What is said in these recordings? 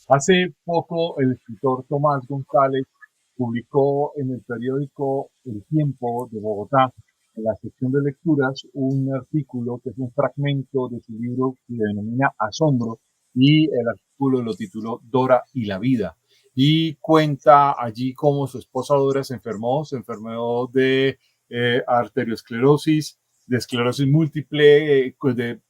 Hace poco el escritor Tomás González publicó en el periódico El Tiempo de Bogotá, en la sección de lecturas, un artículo que es un fragmento de su libro que denomina Asombro, y el artículo lo tituló Dora y la vida. Y cuenta allí cómo su esposa Dora se enfermó de arteriosclerosis, de esclerosis múltiple,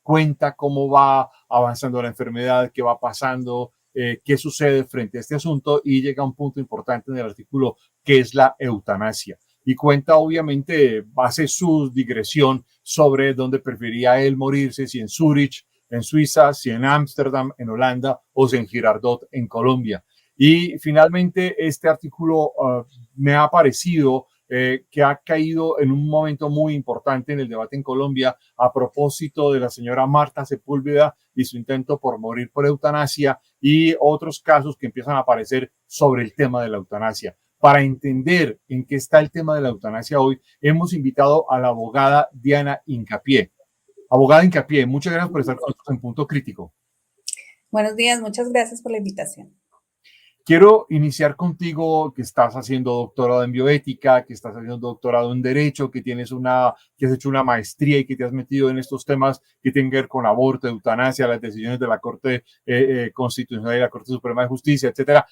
cuenta cómo va avanzando la enfermedad, qué va pasando, qué sucede frente a este asunto, y llega a un punto importante en el artículo que es la eutanasia. Y cuenta, obviamente, hace su digresión sobre dónde prefería él morirse, si en Zurich, en Suiza, si en Ámsterdam, en Holanda, o si en Girardot, en Colombia. Y finalmente este artículo me ha parecido que ha caído en un momento muy importante en el debate en Colombia a propósito de la señora Marta Sepúlveda y su intento por morir por eutanasia, y otros casos que empiezan a aparecer sobre el tema de la eutanasia. Para entender en qué está el tema de la eutanasia hoy, hemos invitado a la abogada Diana Hincapié. Abogada Hincapié, muchas gracias por estar con nosotros en Punto Crítico. Buenos días, muchas gracias por la invitación. Quiero iniciar contigo, que estás haciendo doctorado en bioética, que estás haciendo doctorado en derecho, que has hecho una maestría y que te has metido en estos temas que tienen que ver con aborto, eutanasia, las decisiones de la Corte Constitucional y la Corte Suprema de Justicia, etcétera.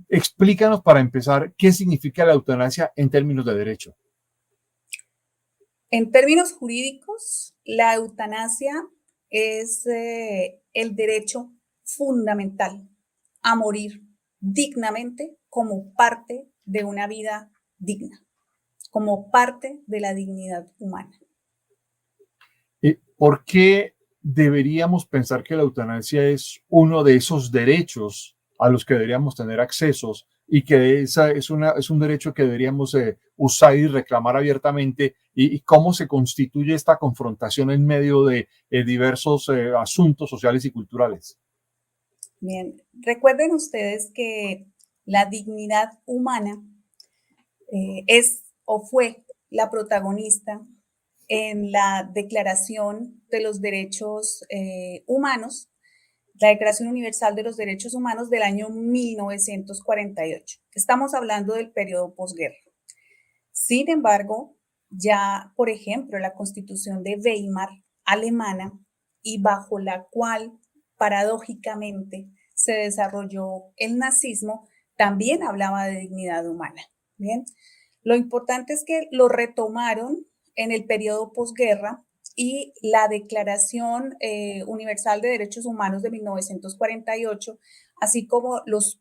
Explícanos, para empezar, qué significa la eutanasia en términos de derecho. En términos jurídicos, la eutanasia es el derecho fundamental a morir dignamente como parte de una vida digna, como parte de la dignidad humana. ¿Por qué deberíamos pensar que la eutanasia es uno de esos derechos a los que deberíamos tener accesos, y que es un derecho que deberíamos usar y reclamar abiertamente? Y cómo se constituye esta confrontación en medio de diversos asuntos sociales y culturales? Bien, recuerden ustedes que la dignidad humana es o fue la protagonista en la Declaración de los Derechos Humanos, la Declaración Universal de los Derechos Humanos del año 1948. Estamos hablando del periodo posguerra. Sin embargo, ya, por ejemplo, la Constitución de Weimar alemana, y bajo la cual paradójicamente se desarrolló el nazismo, también hablaba de dignidad humana. Bien, lo importante es que lo retomaron en el periodo posguerra, y la Declaración Universal de Derechos Humanos de 1948, así como los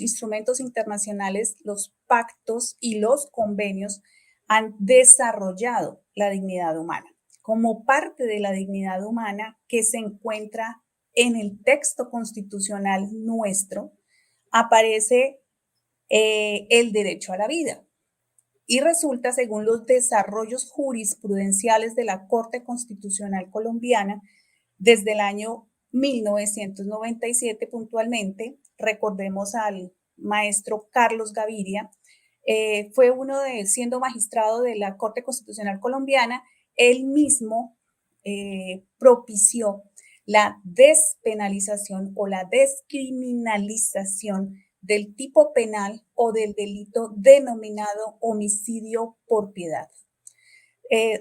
instrumentos internacionales, los pactos y los convenios, han desarrollado la dignidad humana como parte de la dignidad humana que se encuentra en el texto constitucional nuestro. Aparece el derecho a la vida. Y resulta, según los desarrollos jurisprudenciales de la Corte Constitucional Colombiana, desde el año 1997 puntualmente, recordemos al maestro Carlos Gaviria, fue uno de, siendo magistrado de la Corte Constitucional Colombiana, él mismo propició la despenalización o la descriminalización del tipo penal o del delito denominado homicidio por piedad.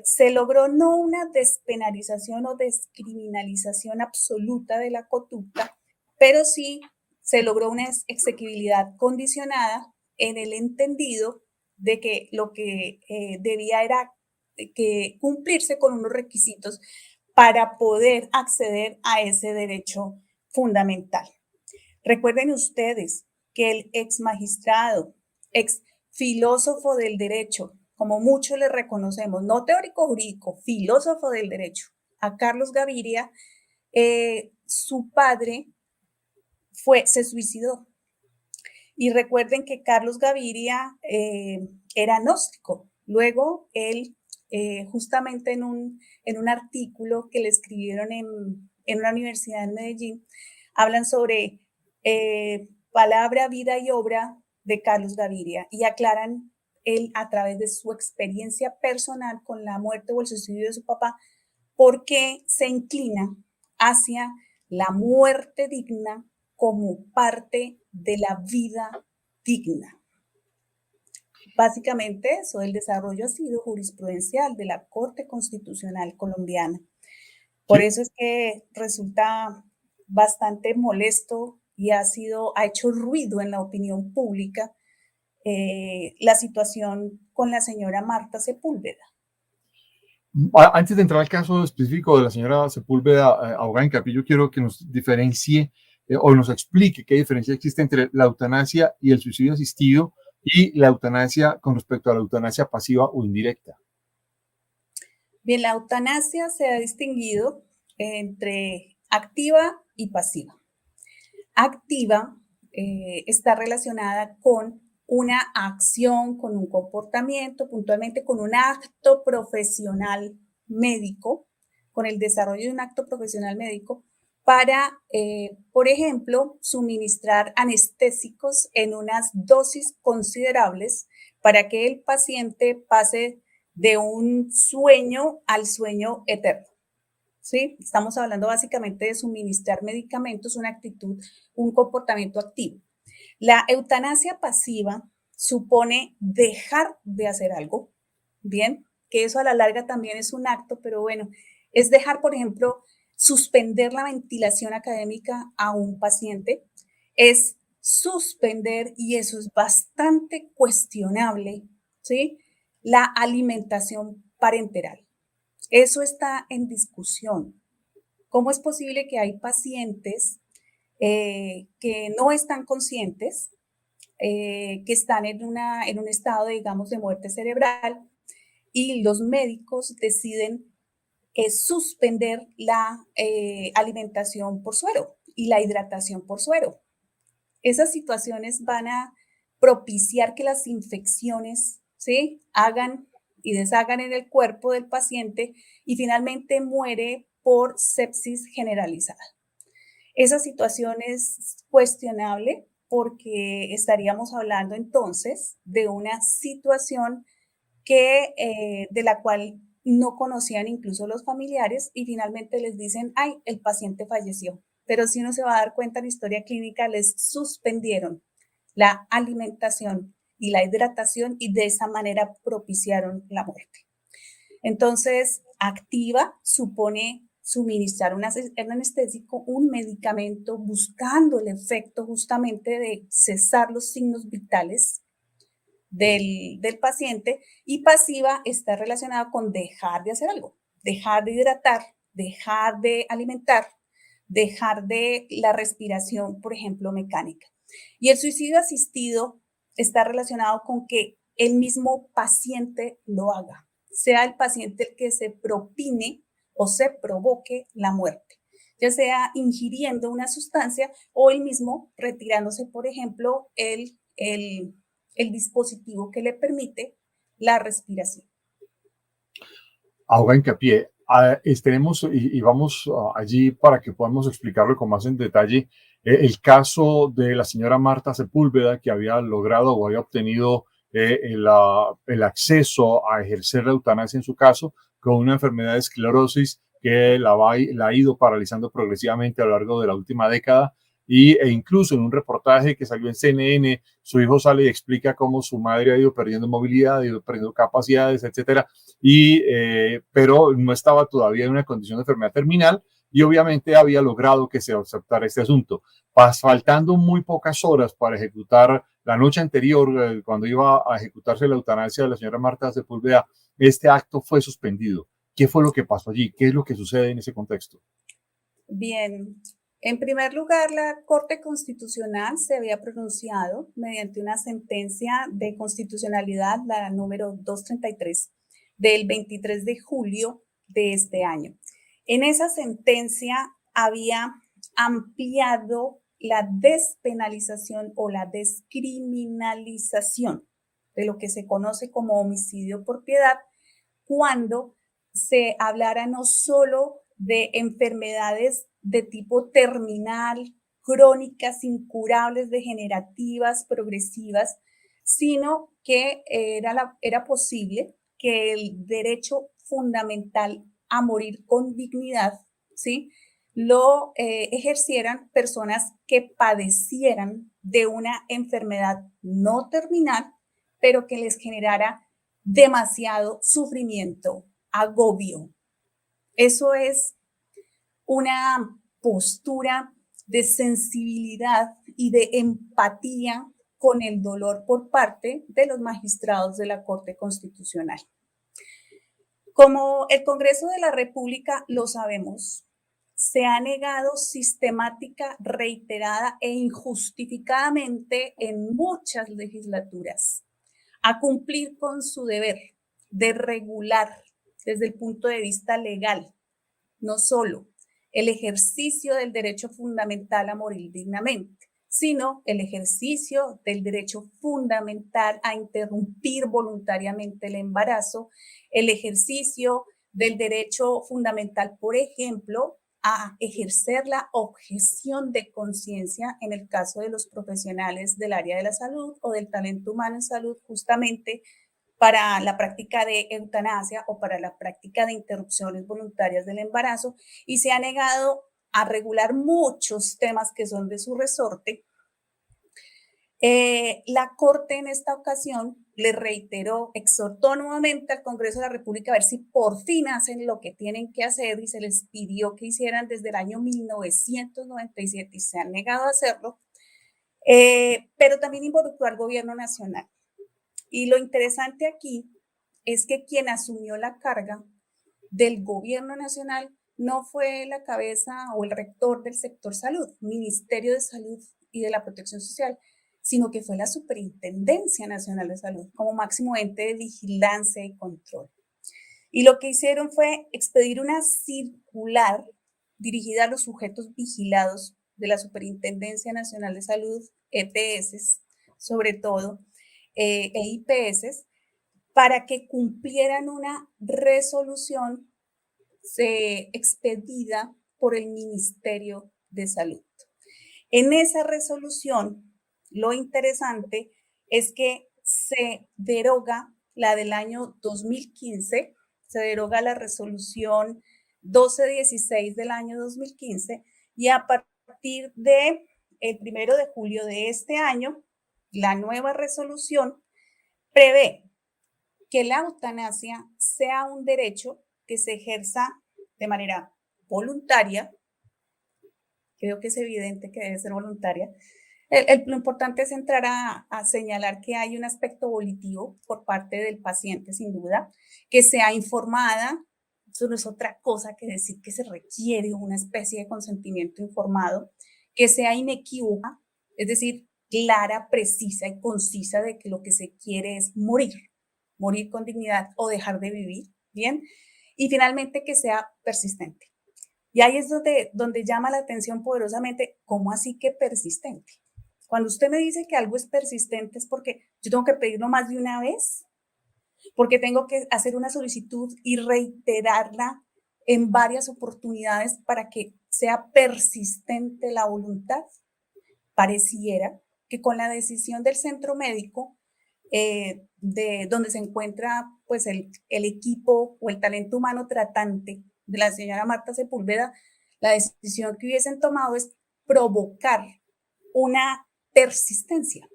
Se logró no una despenalización o descriminalización absoluta de la conducta, pero sí se logró una exequibilidad condicionada, en el entendido de que lo que debía era que cumplirse con unos requisitos para poder acceder a ese derecho fundamental. Recuerden ustedes que el ex magistrado, ex filósofo del derecho, como muchos le reconocemos, no teórico jurídico, filósofo del derecho, a Carlos Gaviria, su padre se suicidó. Y recuerden que Carlos Gaviria era gnóstico. Luego él, justamente en un artículo que le escribieron en una universidad en Medellín, hablan sobre palabra, vida y obra de Carlos Gaviria, y aclaran él, a través de su experiencia personal con la muerte o el suicidio de su papá, por qué se inclina hacia la muerte digna como parte de la vida digna. Básicamente eso, el desarrollo ha sido jurisprudencial de la Corte Constitucional colombiana. Por Sí. eso es que resulta bastante molesto y ha hecho ruido en la opinión pública la situación con la señora Marta Sepúlveda. Antes de entrar al caso específico de la señora Sepúlveda, abogada Hincapié, yo quiero que nos diferencie o nos explique qué diferencia existe entre la eutanasia y el suicidio asistido y la eutanasia con respecto a la eutanasia pasiva o indirecta. Bien, la eutanasia se ha distinguido entre activa y pasiva. Activa está relacionada con una acción, con un comportamiento, puntualmente con un acto profesional médico, con el desarrollo de un acto profesional médico para, por ejemplo, suministrar anestésicos en unas dosis considerables para que el paciente pase de un sueño al sueño eterno. ¿Sí? Estamos hablando básicamente de suministrar medicamentos, una actitud, un comportamiento activo. La eutanasia pasiva supone dejar de hacer algo, ¿bien? Que eso a la larga también es un acto, pero bueno, es dejar, por ejemplo, suspender la ventilación académica a un paciente, es suspender, y eso es bastante cuestionable, ¿sí? La alimentación parenteral. Eso está en discusión. ¿Cómo es posible que hay pacientes que no están conscientes, que están en un estado, digamos, de muerte cerebral y los médicos deciden suspender la alimentación por suero y la hidratación por suero? Esas situaciones van a propiciar que las infecciones, ¿sí?, hagan y deshagan en el cuerpo del paciente y finalmente muere por sepsis generalizada. Esa situación es cuestionable porque estaríamos hablando entonces de una situación de la cual no conocían incluso los familiares y finalmente les dicen, ay, el paciente falleció. Pero si uno se va a dar cuenta en la historia clínica, les suspendieron la alimentación y la hidratación y de esa manera propiciaron la muerte. Entonces, activa supone suministrar un anestésico, un medicamento, buscando el efecto justamente de cesar los signos vitales del paciente, y pasiva está relacionada con dejar de hacer algo, dejar de hidratar, dejar de alimentar, dejar de la respiración, por ejemplo, mecánica. Y el suicidio asistido está relacionado con que el mismo paciente lo haga, sea el paciente el que se propine o se provoque la muerte, ya sea ingiriendo una sustancia o el mismo retirándose, por ejemplo, el dispositivo que le permite la respiración. Abogada Hincapié, estaremos y vamos allí para que podamos explicarlo con más en detalle el caso de la señora Marta Sepúlveda, que había logrado o había obtenido el acceso a ejercer la eutanasia en su caso, con una enfermedad de esclerosis que la ha ido paralizando progresivamente a lo largo de la última década. E incluso en un reportaje que salió en CNN, su hijo sale y explica cómo su madre ha ido perdiendo movilidad, ha ido perdiendo capacidades, etcétera, pero no estaba todavía en una condición de enfermedad terminal y obviamente había logrado que se aceptara este asunto. Faltando muy pocas horas para ejecutar la noche anterior, cuando iba a ejecutarse la eutanasia de la señora Marta Sepúlveda, este acto fue suspendido. ¿Qué fue lo que pasó allí? ¿Qué es lo que sucede en ese contexto? Bien, en primer lugar, la Corte Constitucional se había pronunciado mediante una sentencia de constitucionalidad, la número 233, del 23 de julio de este año. En esa sentencia había ampliado la despenalización o la descriminalización de lo que se conoce como homicidio por piedad, cuando se hablara no solo de enfermedades de tipo terminal, crónicas, incurables, degenerativas, progresivas, sino que era posible que el derecho fundamental a morir con dignidad, ¿sí?, lo ejercieran personas que padecieran de una enfermedad no terminal, pero que les generara demasiado sufrimiento, agobio. Eso es una postura de sensibilidad y de empatía con el dolor por parte de los magistrados de la Corte Constitucional. Como el Congreso de la República lo sabemos, se ha negado sistemática, reiterada e injustificadamente en muchas legislaturas a cumplir con su deber de regular desde el punto de vista legal, no solo el ejercicio del derecho fundamental a morir dignamente, sino el ejercicio del derecho fundamental a interrumpir voluntariamente el embarazo, el ejercicio del derecho fundamental, por ejemplo, a ejercer la objeción de conciencia en el caso de los profesionales del área de la salud o del talento humano en salud, justamente para la práctica de eutanasia o para la práctica de interrupciones voluntarias del embarazo, y se ha negado a regular muchos temas que son de su resorte. La Corte en esta ocasión le reiteró, exhortó nuevamente al Congreso de la República a ver si por fin hacen lo que tienen que hacer, y se les pidió que hicieran desde el año 1997 y se han negado a hacerlo, pero también involucró al gobierno nacional. Y lo interesante aquí es que quien asumió la carga del gobierno nacional no fue la cabeza o el rector del sector salud, Ministerio de Salud y de la Protección Social, sino que fue la Superintendencia Nacional de Salud como máximo ente de vigilancia y control. Y lo que hicieron fue expedir una circular dirigida a los sujetos vigilados de la Superintendencia Nacional de Salud, EPS, sobre todo, e IPS, para que cumplieran una resolución expedida por el Ministerio de Salud. En esa resolución, lo interesante es que se deroga la del año 2015, se deroga la resolución 1216 del año 2015, y a partir de el 1 de julio de este año, la nueva resolución prevé que la eutanasia sea un derecho que se ejerza de manera voluntaria. Creo que es evidente que debe ser voluntaria. Lo importante es entrar a señalar que hay un aspecto volitivo por parte del paciente, sin duda, que sea informada. Eso no es otra cosa que decir que se requiere una especie de consentimiento informado, que sea inequívoca, es decir, clara, precisa y concisa de que lo que se quiere es morir con dignidad o dejar de vivir, ¿bien? Y finalmente que sea persistente. Y ahí es donde llama la atención poderosamente, ¿cómo así que persistente? Cuando usted me dice que algo es persistente es porque yo tengo que pedirlo más de una vez, porque tengo que hacer una solicitud y reiterarla en varias oportunidades para que sea persistente la voluntad. Pareciera que con la decisión del centro médico, de donde se encuentra pues el equipo o el talento humano tratante de la señora Marta Sepúlveda, la decisión que hubiesen tomado es provocar una persistencia,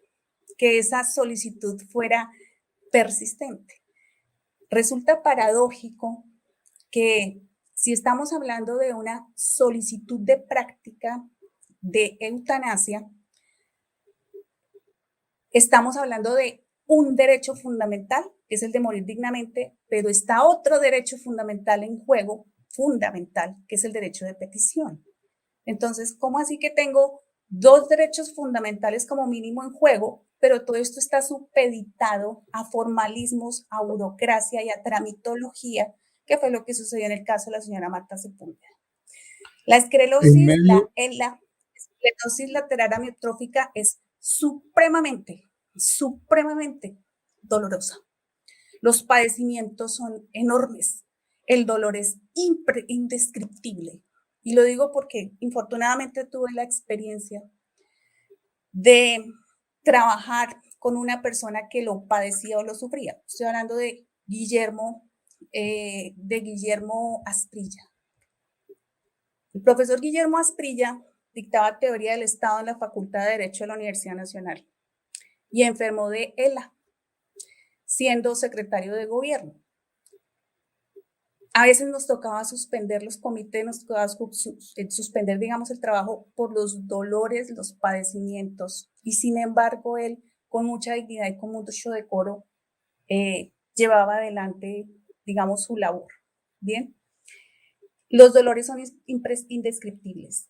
que esa solicitud fuera persistente. Resulta paradójico que si estamos hablando de una solicitud de práctica de eutanasia, estamos hablando de un derecho fundamental, que es el de morir dignamente, pero está otro derecho fundamental en juego, fundamental, que es el derecho de petición. Entonces, ¿cómo así que tengo dos derechos fundamentales como mínimo en juego, pero todo esto está supeditado a formalismos, a burocracia y a tramitología, que fue lo que sucedió en el caso de la señora Marta Sepúlveda? La esclerosis, la esclerosis lateral amiotrófica es supremamente dolorosa. Los padecimientos son enormes. El dolor es indescriptible. Y lo digo porque infortunadamente tuve la experiencia de trabajar con una persona que lo padecía o lo sufría. Estoy hablando de Guillermo Asprilla. El profesor Guillermo Asprilla dictaba teoría del Estado en la Facultad de Derecho de la Universidad Nacional y enfermó de ELA, siendo secretario de gobierno. A veces nos tocaba suspender los comités, nos tocaba suspender, digamos, el trabajo por los dolores, los padecimientos, y sin embargo él, con mucha dignidad y con mucho decoro, llevaba adelante, digamos, su labor. Bien, los dolores son indescriptibles.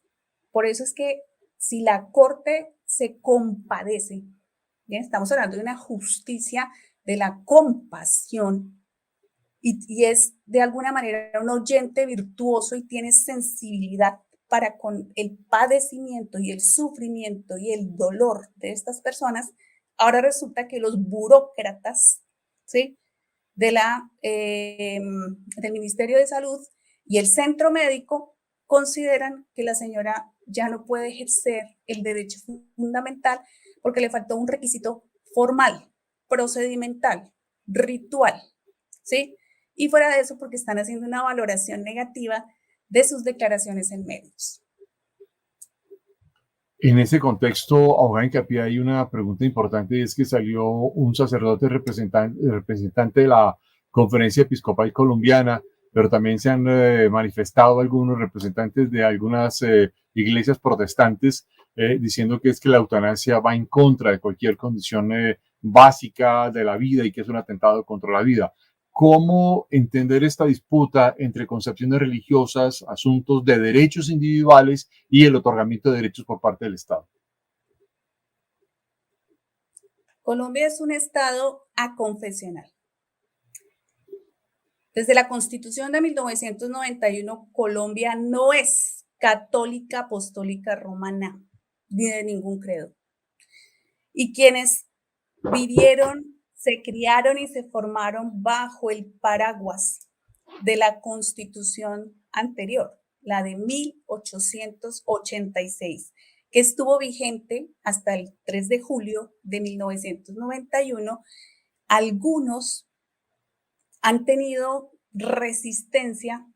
Por eso es que si la Corte se compadece, bien, estamos hablando de una justicia de la compasión, y es de alguna manera un oyente virtuoso y tiene sensibilidad para con el padecimiento y el sufrimiento y el dolor de estas personas. Ahora resulta que los burócratas, ¿sí?, del Ministerio de Salud y el centro médico consideran que la señora ya no puede ejercer el derecho fundamental porque le faltó un requisito formal, procedimental, ritual, ¿sí? Y fuera de eso, porque están haciendo una valoración negativa de sus declaraciones en medios. En ese contexto, abogada Hincapié, hay una pregunta importante y es que salió un sacerdote representante de la Conferencia Episcopal Colombiana, pero también se han manifestado algunos representantes de algunas iglesias protestantes diciendo que es que la eutanasia va en contra de cualquier condición básica de la vida y que es un atentado contra la vida. ¿Cómo entender esta disputa entre concepciones religiosas, asuntos de derechos individuales y el otorgamiento de derechos por parte del Estado? Colombia es un estado aconfesional. Desde la Constitución de 1991, Colombia no es católica apostólica romana, ni de ningún credo. Y quienes vivieron, se criaron y se formaron bajo el paraguas de la Constitución anterior, la de 1886, que estuvo vigente hasta el 3 de julio de 1991, algunos han tenido resistencia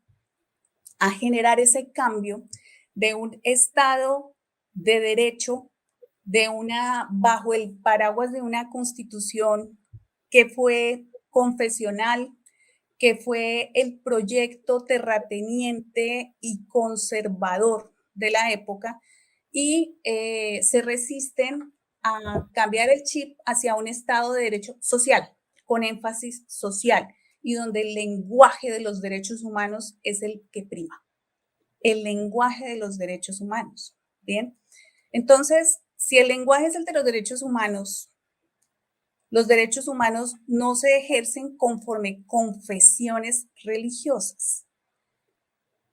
a generar ese cambio de un Estado de derecho, bajo el paraguas de una constitución que fue confesional, que fue el proyecto terrateniente y conservador de la época, y se resisten a cambiar el chip hacia un Estado de derecho social, con énfasis social, y donde el lenguaje de los derechos humanos es el que prima. El lenguaje de los derechos humanos. Bien, entonces, si el lenguaje es el de los derechos humanos no se ejercen conforme confesiones religiosas.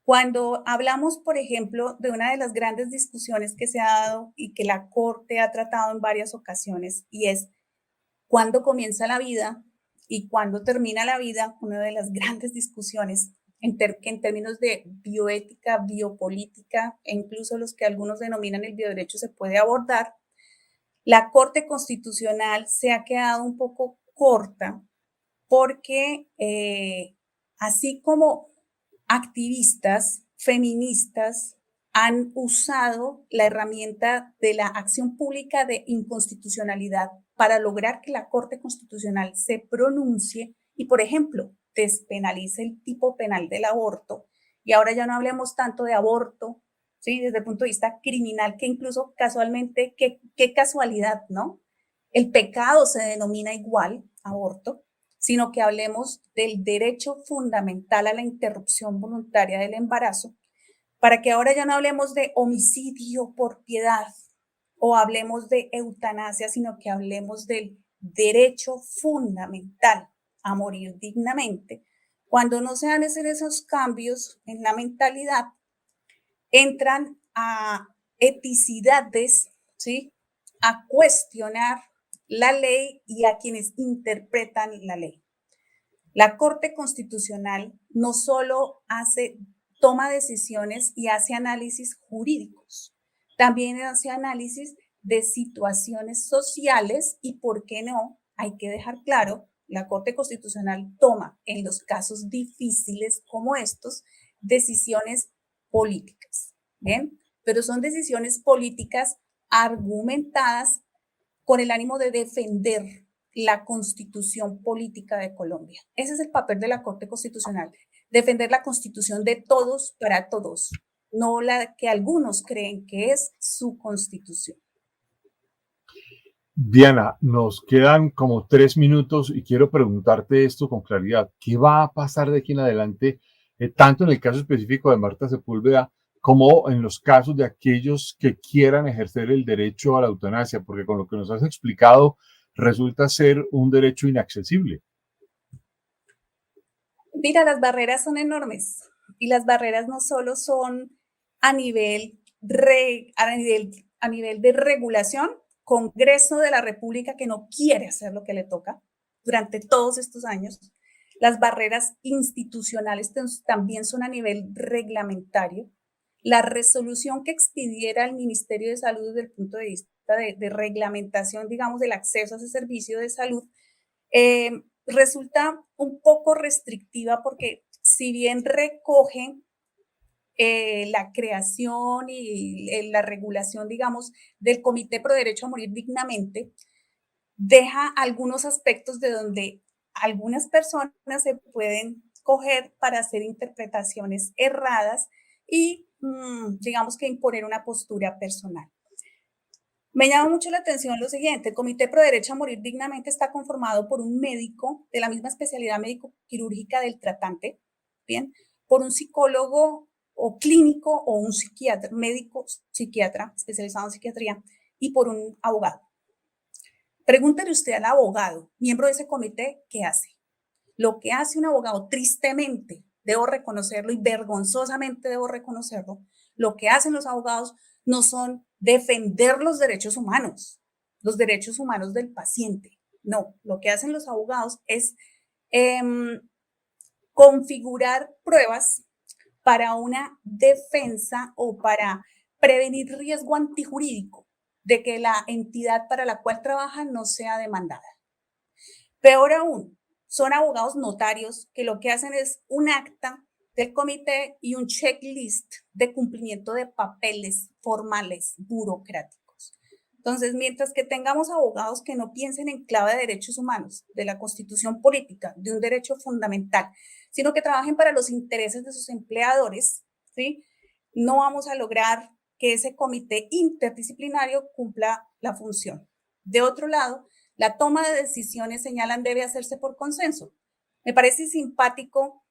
Cuando hablamos, por ejemplo, de una de las grandes discusiones que se ha dado y que la Corte ha tratado en varias ocasiones, y es cuándo comienza la vida y cuándo termina la vida, una de las grandes discusiones que en términos de bioética, biopolítica e incluso los que algunos denominan el bioderecho se puede abordar, la Corte Constitucional se ha quedado un poco corta porque así como activistas feministas han usado la herramienta de la acción pública de inconstitucionalidad para lograr que la Corte Constitucional se pronuncie y, por ejemplo, despenalice el tipo penal del aborto. Y ahora ya no hablemos tanto de aborto, ¿sí?, desde el punto de vista criminal, que incluso casualmente, qué casualidad, ¿no? El pecado se denomina igual, aborto, sino que hablemos del derecho fundamental a la interrupción voluntaria del embarazo, para que ahora ya no hablemos de homicidio por piedad o hablemos de eutanasia, sino que hablemos del derecho fundamental a morir dignamente. Cuando no se van a hacer esos cambios en la mentalidad, entran a eticidades, ¿sí?, a cuestionar la ley y a quienes interpretan la ley. La Corte Constitucional no solo toma decisiones y hace análisis jurídicos, también hace análisis de situaciones sociales y, ¿por qué no? Hay que dejar claro, la Corte Constitucional toma en los casos difíciles como estos decisiones políticas, ¿bien? Pero son decisiones políticas argumentadas con el ánimo de defender la constitución política de Colombia. Ese es el papel de la Corte Constitucional, defender la constitución de todos para todos, no la que algunos creen que es su constitución. Diana, nos quedan como 3 minutos y quiero preguntarte esto con claridad. ¿Qué va a pasar de aquí en adelante, tanto en el caso específico de Marta Sepúlveda como en los casos de aquellos que quieran ejercer el derecho a la eutanasia? Porque con lo que nos has explicado, resulta ser un derecho inaccesible. Mira, las barreras son enormes y las barreras no solo son a nivel de regulación, Congreso de la República que no quiere hacer lo que le toca durante todos estos años. Las barreras institucionales también son a nivel reglamentario. La resolución que expidiera el Ministerio de Salud desde el punto de vista de reglamentación, digamos, del acceso a ese servicio de salud, resulta un poco restrictiva porque si bien recoge la creación y la regulación, digamos, del Comité Pro Derecho a Morir Dignamente, deja algunos aspectos de donde algunas personas se pueden coger para hacer interpretaciones erradas y, digamos que imponer una postura personal. Me llama mucho la atención lo siguiente, el Comité Pro Derecho a Morir Dignamente está conformado por un médico de la misma especialidad médico-quirúrgica del tratante, ¿bien? Por un psicólogo o clínico o un psiquiatra, médico psiquiatra especializado en psiquiatría y por un abogado. Pregúntele usted al abogado, miembro de ese comité, ¿qué hace? Lo que hace un abogado, tristemente, debo reconocerlo y vergonzosamente debo reconocerlo, lo que hacen los abogados no son defender los derechos humanos del paciente. No, lo que hacen los abogados es configurar pruebas para una defensa o para prevenir riesgo antijurídico de que la entidad para la cual trabajan no sea demandada. Peor aún, son abogados notarios que lo que hacen es un acta del comité y un checklist de cumplimiento de papeles formales burocráticos. Entonces, mientras que tengamos abogados que no piensen en clave de derechos humanos, de la constitución política, de un derecho fundamental, sino que trabajen para los intereses de sus empleadores, ¿sí? No vamos a lograr que ese comité interdisciplinario cumpla la función. De otro lado, la toma de decisiones señalan debe hacerse por consenso. Me parece simpático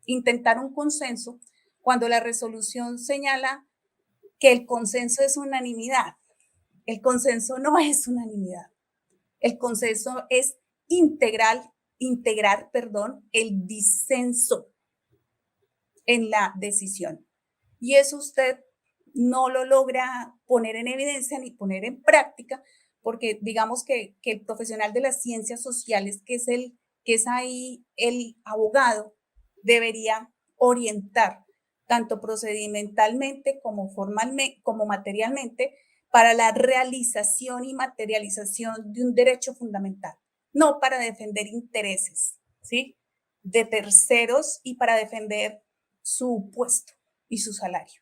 intentar un consenso cuando la resolución señala que el consenso es unanimidad. El consenso no es unanimidad. El consenso es integrar el disenso en la decisión. Y eso usted no lo logra poner en evidencia ni poner en práctica porque digamos que el profesional de las ciencias sociales, que es ahí el abogado, debería orientar tanto procedimentalmente como formalmente, como materialmente, para la realización y materialización de un derecho fundamental, no para defender intereses, ¿sí?, de terceros y para defender su puesto y su salario.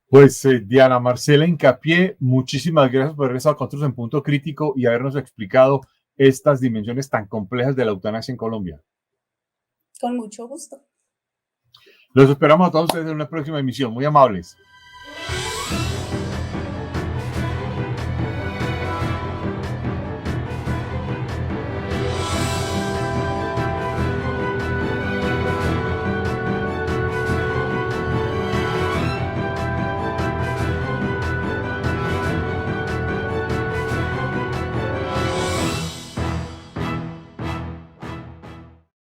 Pues Diana Marcela Hincapié, muchísimas gracias por haber estado con nosotros en Punto Crítico y habernos explicado estas dimensiones tan complejas de la eutanasia en Colombia. Con mucho gusto. Los esperamos a todos ustedes en una próxima emisión. Muy amables.